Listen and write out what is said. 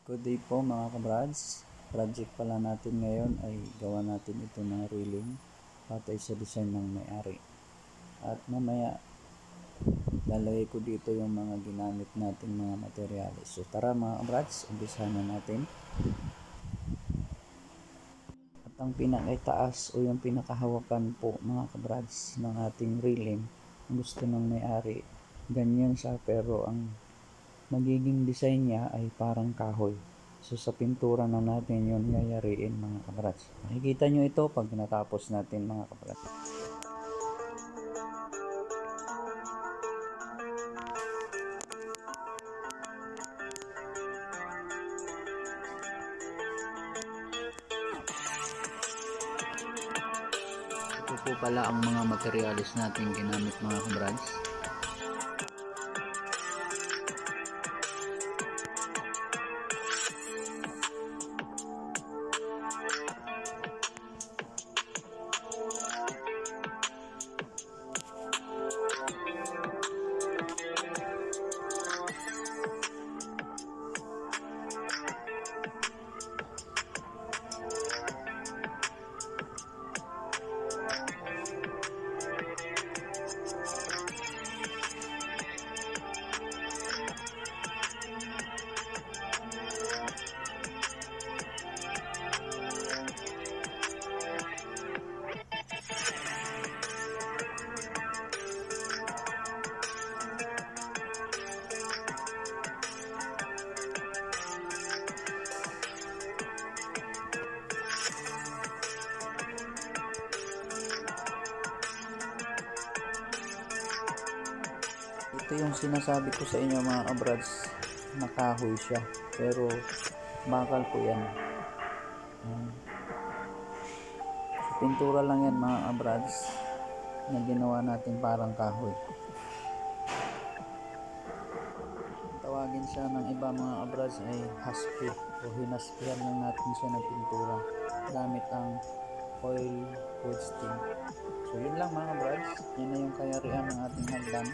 Good day po mga kabrads. Project pala natin ngayon ay gawa natin ito ng railing patay sa design ng may-ari. At mamaya lalagay ko dito yung mga ginamit natin mga materyales. So tara mga kabrads, umpisahan na natin. At ang pinakaitaas o yung pinakahawakan po mga kabrads ng ating railing, gusto ng may-ari, ganyan siya pero ang magiging design niya ay parang kahoy. So sa pintura na natin yun yayariin mga kabrats. Makikita nyo ito pag natapos natin mga kabrats. Ito po pala ang mga materials natin ginamit mga kabrats. Ito yung sinasabi ko sa inyo mga kabrads, nakahoy siya pero bakal po yan. So, pintura lang yan mga kabrads na ginawa natin parang kahoy. Tawagin siya ng iba mga kabrads ay haspi o hinaspihan lang natin siya ng pintura gamit ang oil wood stain. So yun lang mga kabrads, yun na yung kayarihan ng ating hagdan.